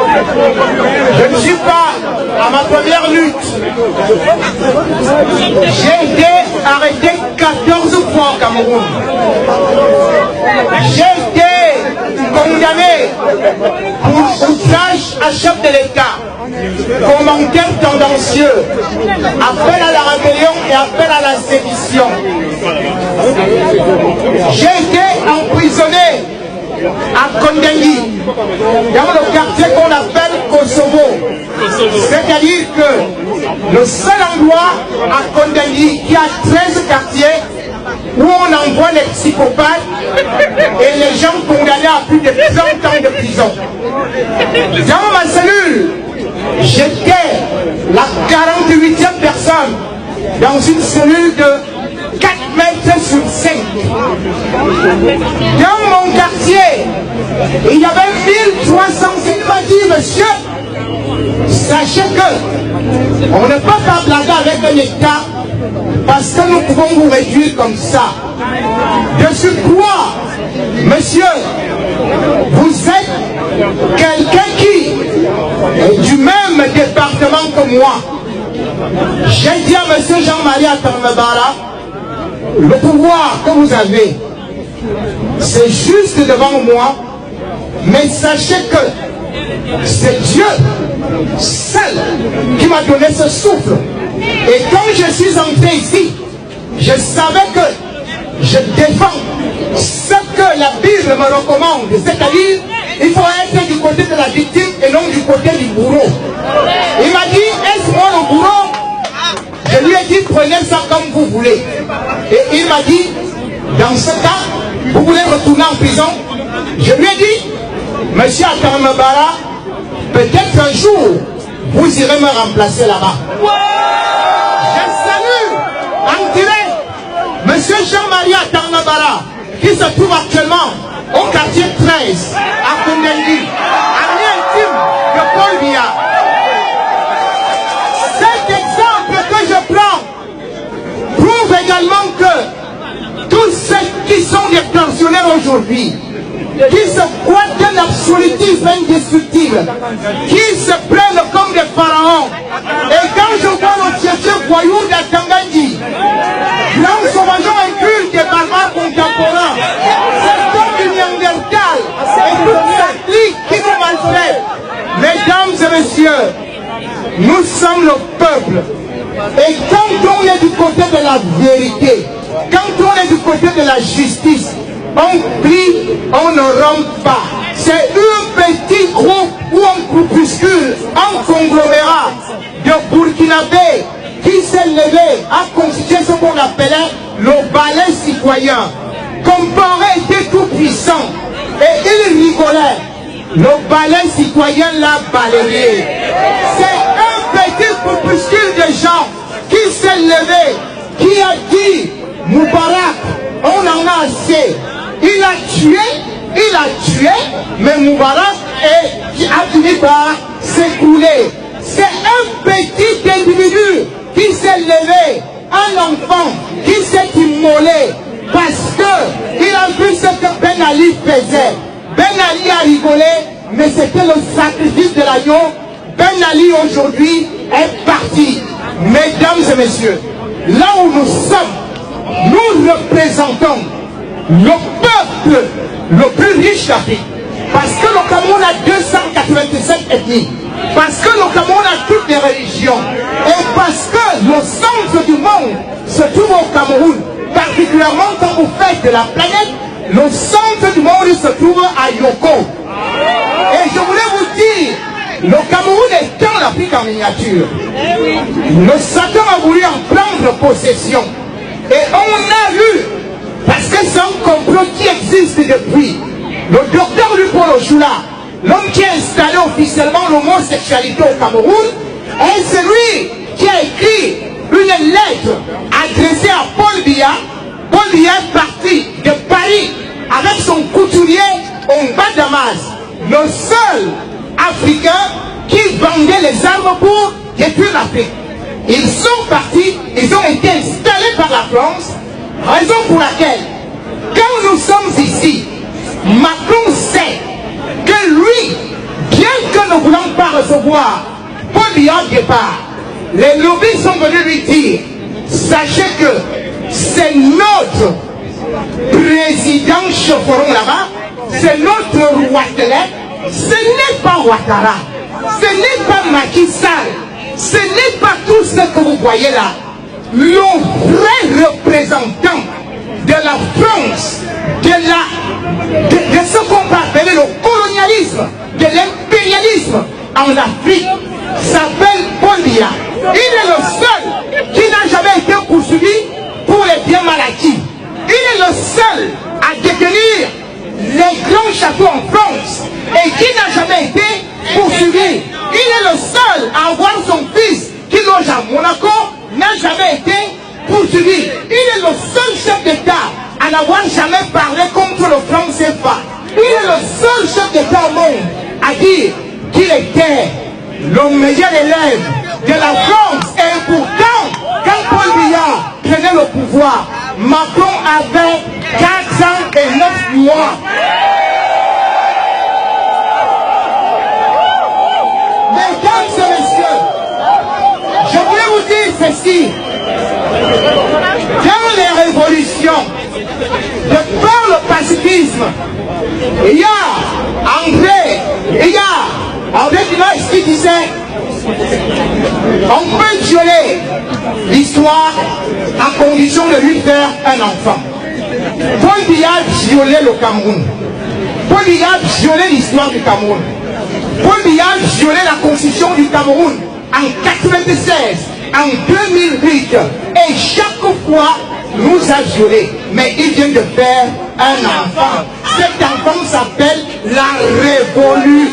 Je ne suis pas à ma première lutte. J'ai été arrêté 14 fois au Cameroun. J'ai été condamné pour outrage à chef de l'État, commentaire tendancieux, appel à la rébellion et appel à la sédition. J'ai été emprisonné à Kondengi, dans le quartier qu'on appelle Kosovo. C'est-à-dire que le seul endroit à Kondengi qui a 13 quartiers où on envoie les psychopathes et les gens condamnés à plus de 30 ans de prison. Dans ma cellule, j'étais la 48e personne dans une cellule de 4 mètres sur 5. Dans mon quartier, il y avait 1300. Il m'a dit, monsieur, sachez que on ne peut pas blaguer avec un État parce que nous pouvons vous réduire comme ça. De surcroît, monsieur, vous êtes quelqu'un qui est du même département que moi. J'ai dit à monsieur Jean-Marie Atarmebara, le pouvoir que vous avez, c'est juste devant moi, mais sachez que c'est Dieu seul qui m'a donné ce souffle. Et quand je suis entré ici, je savais que je défends ce que la Bible me recommande, c'est-à-dire il faut être du côté de la victime et non du côté du bourreau. Il m'a dit, est-ce moi le bourreau? Je lui ai dit, prenez ça comme vous voulez. Et il m'a dit, dans ce cas, vous voulez retourner en prison? Je lui ai dit, monsieur Atarmebara, peut-être un jour, vous irez me remplacer là-bas. Je salue en direct monsieur Jean-Marie Atarmebara, qui se trouve actuellement au quartier 13, à Kondengi, ami intime de Paul Biya. Cet exemple que je prends prouve également que tous ceux qui sont des pensionnaires aujourd'hui, qui se croient d'un absolutisme indestructible, qui se prennent comme des pharaons. Et quand je vois le chercheur voyou d'Atangandi, l'homme sauvageon inculte des barbares contemporains, c'est comme du Néandertal et toute cette clique qui nous maltraite. Mesdames et messieurs, nous sommes le peuple. Et quand on est du côté de la vérité, quand on est du côté de la justice, on prie, on ne rompt pas. C'est un petit groupe ou un groupuscule, un conglomérat de Burkinabés qui s'est levé à constituer ce qu'on appelait le balai citoyen. Comparé était tout puissant et il rigolait. Le balai citoyen l'a balayé. C'est un petit groupuscule de gens qui s'est levé, qui a dit Moubarak, on en a assez. Il a tué, mais Moubarak a fini par s'écrouler. C'est un petit individu qui s'est levé, un enfant qui s'est immolé parce qu'il a vu ce que Ben Ali faisait. Ben Ali a rigolé, mais c'était le sacrifice de l'agneau. Ben Ali aujourd'hui est parti. Mesdames et messieurs, là où nous sommes, nous représentons le peuple le plus riche d'Afrique. Parce que le Cameroun a 287 ethnies. Parce que le Cameroun a toutes les religions. Et parce que le centre du monde se trouve au Cameroun. Particulièrement quand vous faites de la planète, le centre du monde se trouve à Yoko. Et je voulais vous dire, le Cameroun est dans l'Afrique en miniature. Le Satan a voulu en prendre possession. Et on a vu, parce que c'est un complot qui existe depuis, le docteur Lupo Lojoula, l'homme qui a installé officiellement l'homosexualité au Cameroun, est celui qui a écrit une lettre adressée à Paul Biya. Paul Biya est parti de Paris avec son couturier en bas Damas, le seul Africain qui vendait les armes pour détruire l'Afrique. Ils sont partis, ils ont été installés par la France, raison pour laquelle, quand nous sommes ici, Macron sait que lui, bien que ne voulant recevoir Paul Biya au départ, les lobbies sont venus lui dire, sachez que c'est notre président Choforon là-bas, c'est notre roi Télé, ce n'est pas Ouattara, ce n'est pas Macky Sall, ce n'est pas tout ce que vous voyez là. Le vrai représentant de la France, de ce qu'on peut appeler le colonialisme, de l'impérialisme en Afrique, s'appelle Paul Biya. Il est le seul qui n'a jamais été poursuivi pour les biens mal acquis. Il est le seul à détenir les grands châteaux en France et qui n'a jamais été poursuivi. Il est le seul à avoir son fils qui loge à Monaco, n'a jamais été poursuivi. Il est le seul chef d'État à n'avoir jamais parlé contre le franc CFA. Il est le seul chef d'État au monde à dire qu'il était le meilleur élève de la France. Et pourtant, quand Paul Biya prenait le pouvoir, Macron avait 4 ans et 9 mois. Mesdames et messieurs, je voulais vous dire ceci. Dans les révolutions, de par le pacifisme, il y a André Dinoche qui disait on peut violer l'histoire à condition de lui faire un enfant. Paul Biya violait le Cameroun. Paul Biya violait l'histoire du Cameroun. Paul Biya violait la constitution du Cameroun en 1996, en 2008. Et chaque fois, nous a violé. Mais il vient de faire un enfant. Cet enfant s'appelle la révolution.